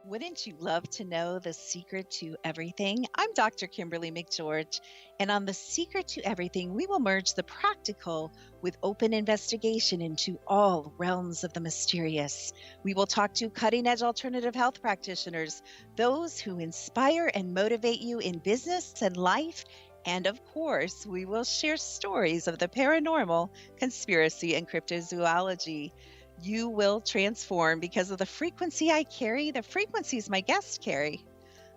Wouldn't you love to know the secret to everything? I'm Dr. Kimberly McGeorge, and on The Secret to Everything, we will merge the practical with open investigation into all realms of the mysterious. We will talk to cutting-edge alternative health practitioners, those who inspire and motivate you in business and life, and of course, we will share stories of the paranormal, conspiracy, and cryptozoology. You will transform because of the frequency I carry, the frequencies my guests carry.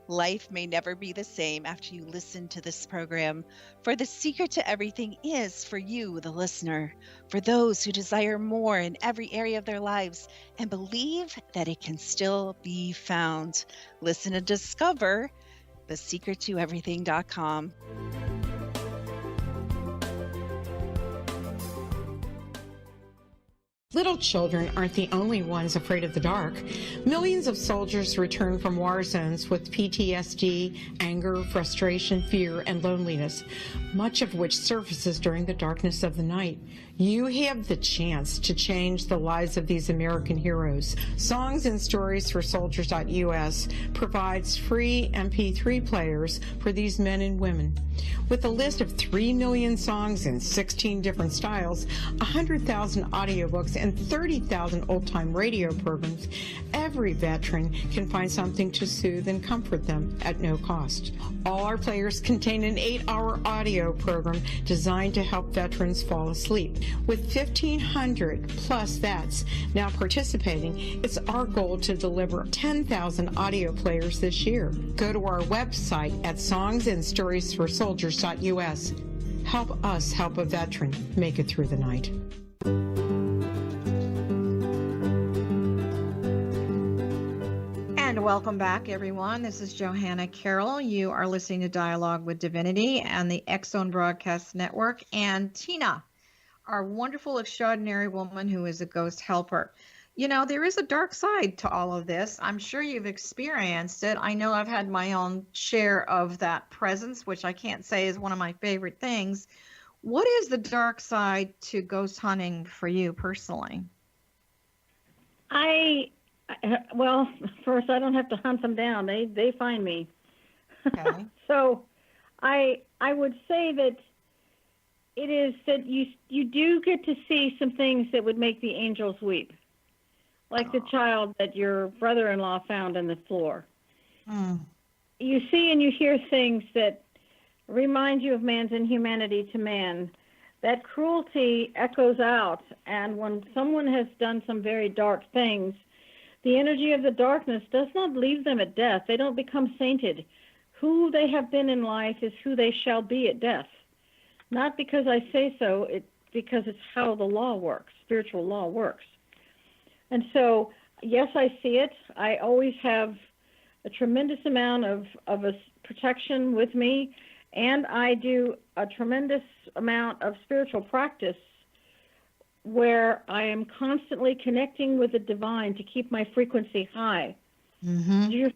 Life may never be the same after you listen to this program, for the secret to everything is for you, the listener, for those who desire more in every area of their lives and believe that it can still be found. Listen and discover thesecrettoeverything.com. Little children aren't the only ones afraid of the dark. Millions of soldiers return from war zones with PTSD, anger, frustration, fear, and loneliness, much of which surfaces during the darkness of the night. You have the chance to change the lives of these American heroes. Songs and Stories for Soldiers.us provides free MP3 players for these men and women. With a list of 3 million songs in 16 different styles, 100,000 audiobooks, and 30,000 old-time radio programs, every veteran can find something to soothe and comfort them at no cost. All our players contain an 8-hour audio program designed to help veterans fall asleep. With 1,500 plus vets now participating, it's our goal to deliver 10,000 audio players this year. Go to our website at songsandstoriesforsoldiers.us. Help us help a veteran make it through the night. And welcome back, everyone. This is Johanna Carroll. You are listening to Dialogue with Divinity and the X-Zone Broadcast Network, and Tina, our wonderful, extraordinary woman who is a ghost helper. You know, there is a dark side to all of this. I'm sure you've experienced it. I know I've had my own share of that presence, which I can't say is one of my favorite things. What is the dark side to ghost hunting for you personally? Well, first, I don't have to hunt them down. They find me. Okay. So I would say that it is that you do get to see some things that would make the angels weep, like the child that your brother-in-law found on the floor. You see and you hear things that remind you of man's inhumanity to man. That cruelty echoes out, and when someone has done some very dark things, the energy of the darkness does not leave them at death. They don't become sainted. Who they have been in life is who they shall be at death. Not because I say so, because it's how the law works, spiritual law works. And so, yes, I see it. I always have a tremendous amount of a protection with me, and I do a tremendous amount of spiritual practice where I am constantly connecting with the divine to keep my frequency high. If your frequency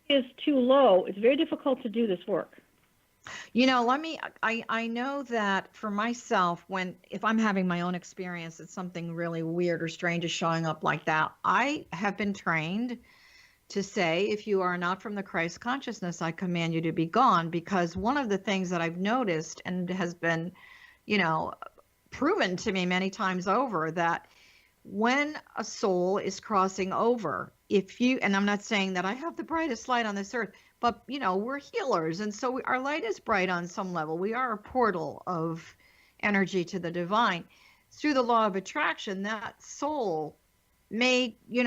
is too low, it's very difficult to do this work. You know, I know that for myself, if I'm having my own experience that something really weird or strange is showing up like that, I have been trained to say, if you are not from the Christ consciousness, I command you to be gone. Because one of the things that I've noticed and has been, proven to me many times over, that when a soul is crossing over, and I'm not saying that I have the brightest light on this earth, but, we're healers. And so our light is bright on some level. We are a portal of energy to the divine. Through the law of attraction, that soul may, you're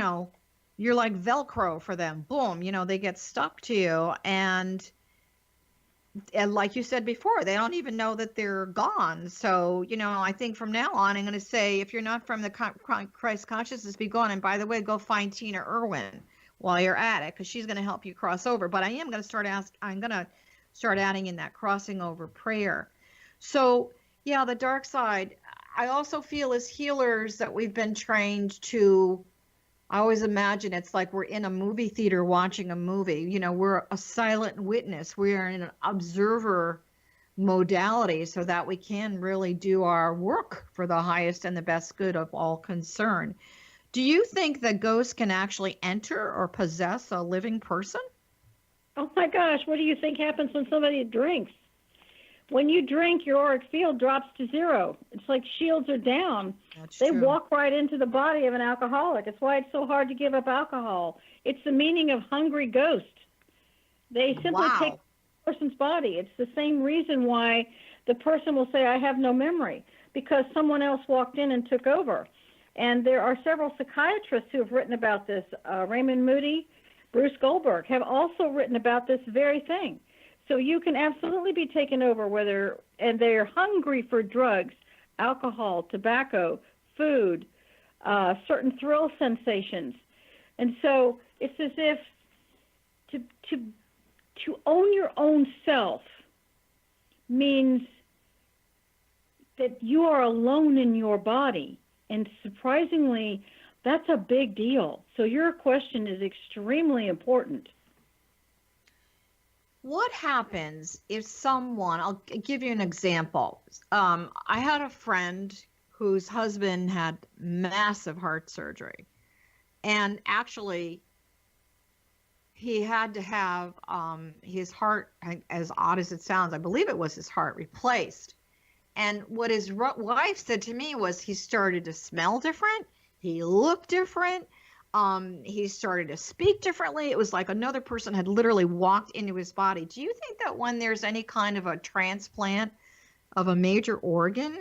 like Velcro for them. Boom, they get stuck to you. And like you said before, they don't even know that they're gone. So, I think from now on, I'm going to say, if you're not from the Christ consciousness, be gone. And by the way, go find Tina Erwin while you're at it, because she's going to help you cross over. But I'm going to start adding in that crossing over prayer. So yeah, the dark side, I also feel as healers that we've been trained to, I always imagine it's like we're in a movie theater watching a movie. We're a silent witness. We are in an observer modality so that we can really do our work for the highest and the best good of all concerned. Do you think that ghosts can actually enter or possess a living person? Oh my gosh, what do you think happens when somebody drinks? When you drink, your auric field drops to zero. It's like shields are down. They walk right into the body of an alcoholic. It's why it's so hard to give up alcohol. It's the meaning of hungry ghost. They simply take the person's body. It's the same reason why the person will say, I have no memory, because someone else walked in and took over. And there are several psychiatrists who have written about this. Raymond Moody, Bruce Goldberg have also written about this very thing. So you can absolutely be taken over, and they're hungry for drugs, alcohol, tobacco, food, certain thrill sensations. And so it's as if to own your own self means that you are alone in your body. And surprisingly, that's a big deal. So your question is extremely important. What happens if someone, I'll give you an example. I had a friend whose husband had massive heart surgery. And actually, he had to have his heart, as odd as it sounds, I believe it was his heart, replaced. And what his wife said to me was he started to smell different. He looked different. He started to speak differently. It was like another person had literally walked into his body. Do you think that when there's any kind of a transplant of a major organ,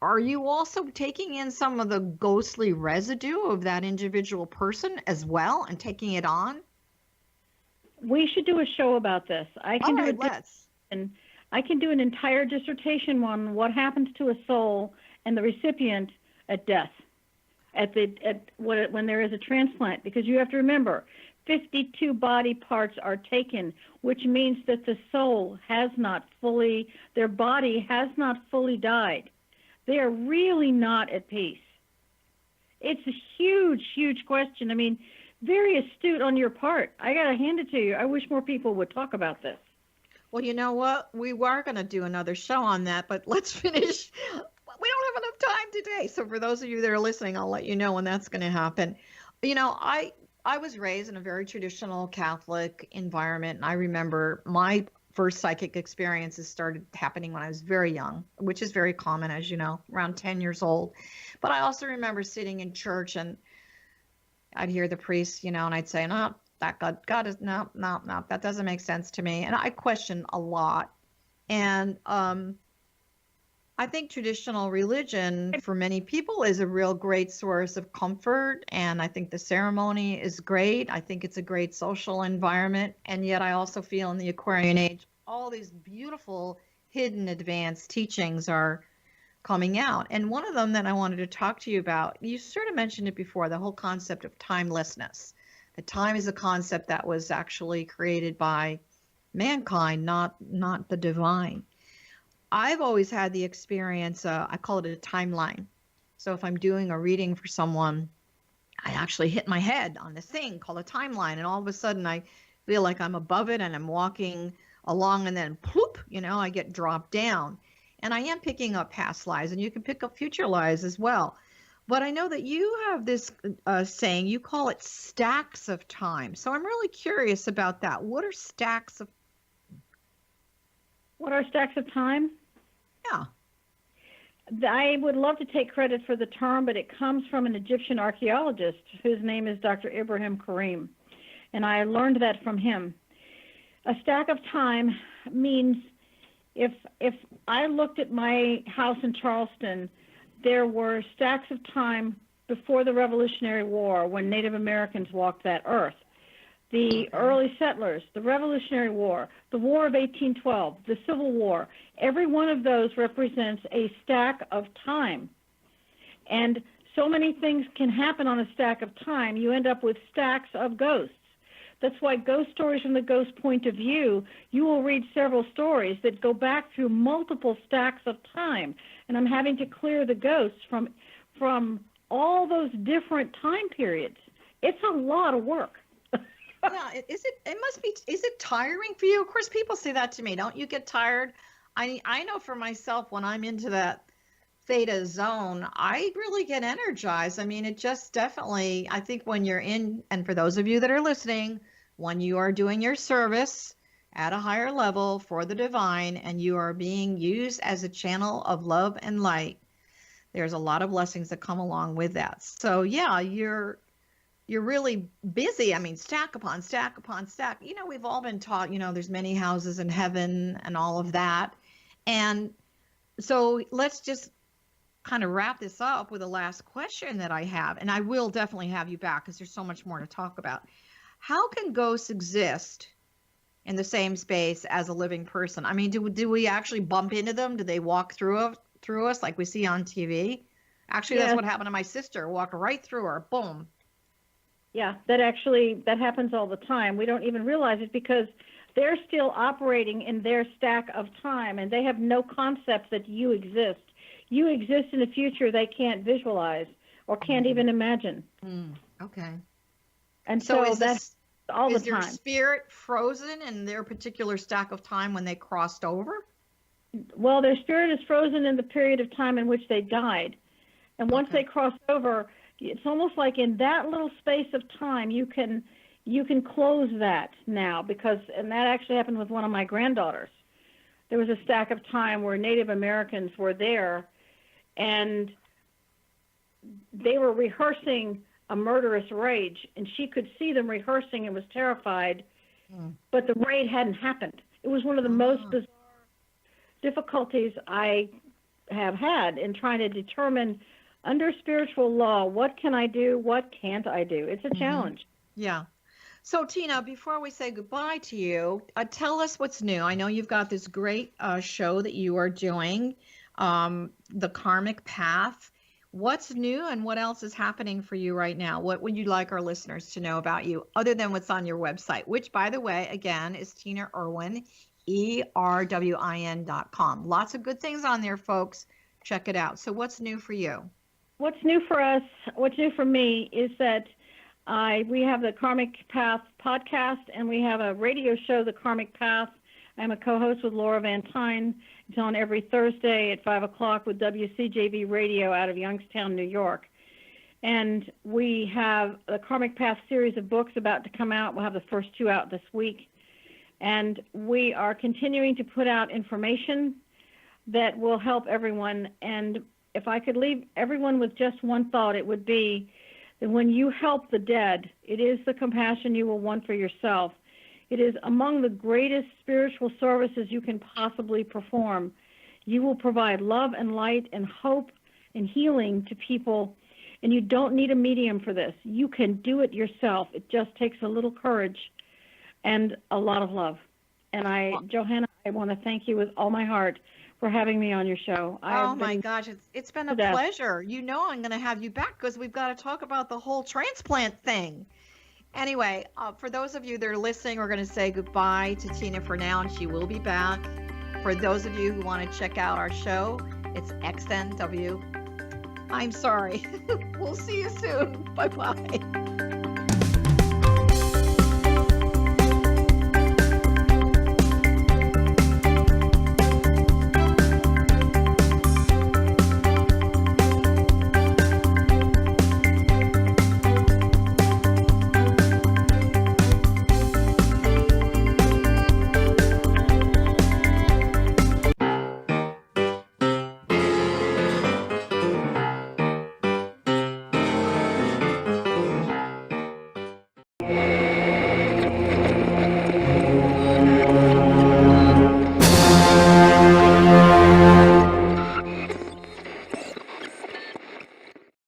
are you also taking in some of the ghostly residue of that individual person as well and taking it on? We should do a show about this. I can let's. I can do an entire dissertation on what happens to a soul and the recipient at death, when there is a transplant, because you have to remember 52 body parts are taken, which means that the soul has not fully, their body has not fully died. They are really not at peace. It's a huge, huge question. I mean, very astute on your part. I got to hand it to you. I wish more people would talk about this. Well, you know what? We were going to do another show on that, but let's finish. We don't have enough time today. So for those of you that are listening, I'll let you know when that's going to happen. You know, I was raised in a very traditional Catholic environment, and I remember my first psychic experiences started happening when I was very young, which is very common, as you know, around 10 years old. But I also remember sitting in church and I'd hear the priest, and I'd say, no, that God is, no, that doesn't make sense to me. And I questioned a lot. And I think traditional religion for many people is a real great source of comfort. And I think the ceremony is great. I think it's a great social environment. And yet I also feel in the Aquarian age, all these beautiful hidden advanced teachings are coming out. And one of them that I wanted to talk to you about, you sort of mentioned it before, the whole concept of timelessness. That time is a concept that was actually created by mankind, not the divine. I've always had the experience, I call it a timeline. So if I'm doing a reading for someone, I actually hit my head on this thing called a timeline, and all of a sudden I feel like I'm above it and I'm walking along, and then ploop, I get dropped down. And I am picking up past lives, and you can pick up future lives as well. But I know that you have this saying, you call it stacks of time. So I'm really curious about that. What are stacks of time? Yeah. I would love to take credit for the term, but it comes from an Egyptian archaeologist whose name is Dr. Ibrahim Karim, and I learned that from him. A stack of time means if I looked at my house in Charleston, there were stacks of time before the Revolutionary War when Native Americans walked that earth. The early settlers, the Revolutionary War, the War of 1812, the Civil War, every one of those represents a stack of time. And so many things can happen on a stack of time, you end up with stacks of ghosts. That's why ghost stories from the ghost point of view, you will read several stories that go back through multiple stacks of time. And I'm having to clear the ghosts from all those different time periods. It's a lot of work. Yeah, is it tiring for you? Of course, people say that to me. Don't you get tired? I know for myself, when I'm into that theta zone, I really get energized. I mean, it just definitely, I think when you're in, and for those of you that are listening, when you are doing your service at a higher level for the divine and you are being used as a channel of love and light, there's a lot of blessings that come along with that. So yeah, you're really busy. I mean, stack upon stack upon stack. We've all been taught, there's many houses in heaven and all of that. And so let's just kind of wrap this up with a last question that I have. And I will definitely have you back because there's so much more to talk about. How can ghosts exist in the same space as a living person? I mean, do we actually bump into them? Do they walk through us like we see on TV? Actually, That's what happened to my sister. Walked right through her. Boom. Yeah, that happens all the time. We don't even realize it because they're still operating in their stack of time, and they have no concept that you exist. you exist in a future they can't visualize or can't even imagine. Okay. And so that's all the time. Is their spirit frozen in their particular stack of time when they crossed over? Well, their spirit is frozen in the period of time in which they died. And once they cross over, it's almost like in that little space of time, you can close that now, and that actually happened with one of my granddaughters. There was a stack of time where Native Americans were there, and they were rehearsing a murderous rage, and she could see them rehearsing and was terrified, but the raid hadn't happened. It was one of the most bizarre difficulties I have had in trying to determine, under spiritual law, what can I do, what can't I do? It's a challenge. Yeah. So, Tina, before we say goodbye to you, tell us what's new. I know you've got this great show that you are doing, The Karmic Path. What's new and what else is happening for you right now? What would you like our listeners to know about you, other than what's on your website, which, by the way, again, is Tina Erwin, ERWIN.com. Lots of good things on there, folks. Check it out. So what's new for you? What's new for us, what's new for me is that we have the Karmic Path podcast, and we have a radio show, The Karmic Path. I'm a co-host with Laura Van Tyne. It's on every Thursday at 5 o'clock with WCJV Radio out of Youngstown, New York. And we have the Karmic Path series of books about to come out. We'll have the first 2 out this week. And we are continuing to put out information that will help everyone. And if I could leave everyone with just one thought, it would be that when you help the dead, it is the compassion you will want for yourself. It is among the greatest spiritual services you can possibly perform. You will provide love and light and hope and healing to people, and you don't need a medium for this. You can do it yourself. It just takes a little courage and a lot of love. And Johanna, I want to thank you with all my heart for having me on your show. Oh my gosh, it's been a pleasure. You know I'm going to have you back because we've got to talk about the whole transplant thing. Anyway, for those of you that are listening, we're going to say goodbye to Tina for now, and she will be back. For those of you who want to check out our show, it's XNW. I'm sorry. We'll see you soon. Bye-bye.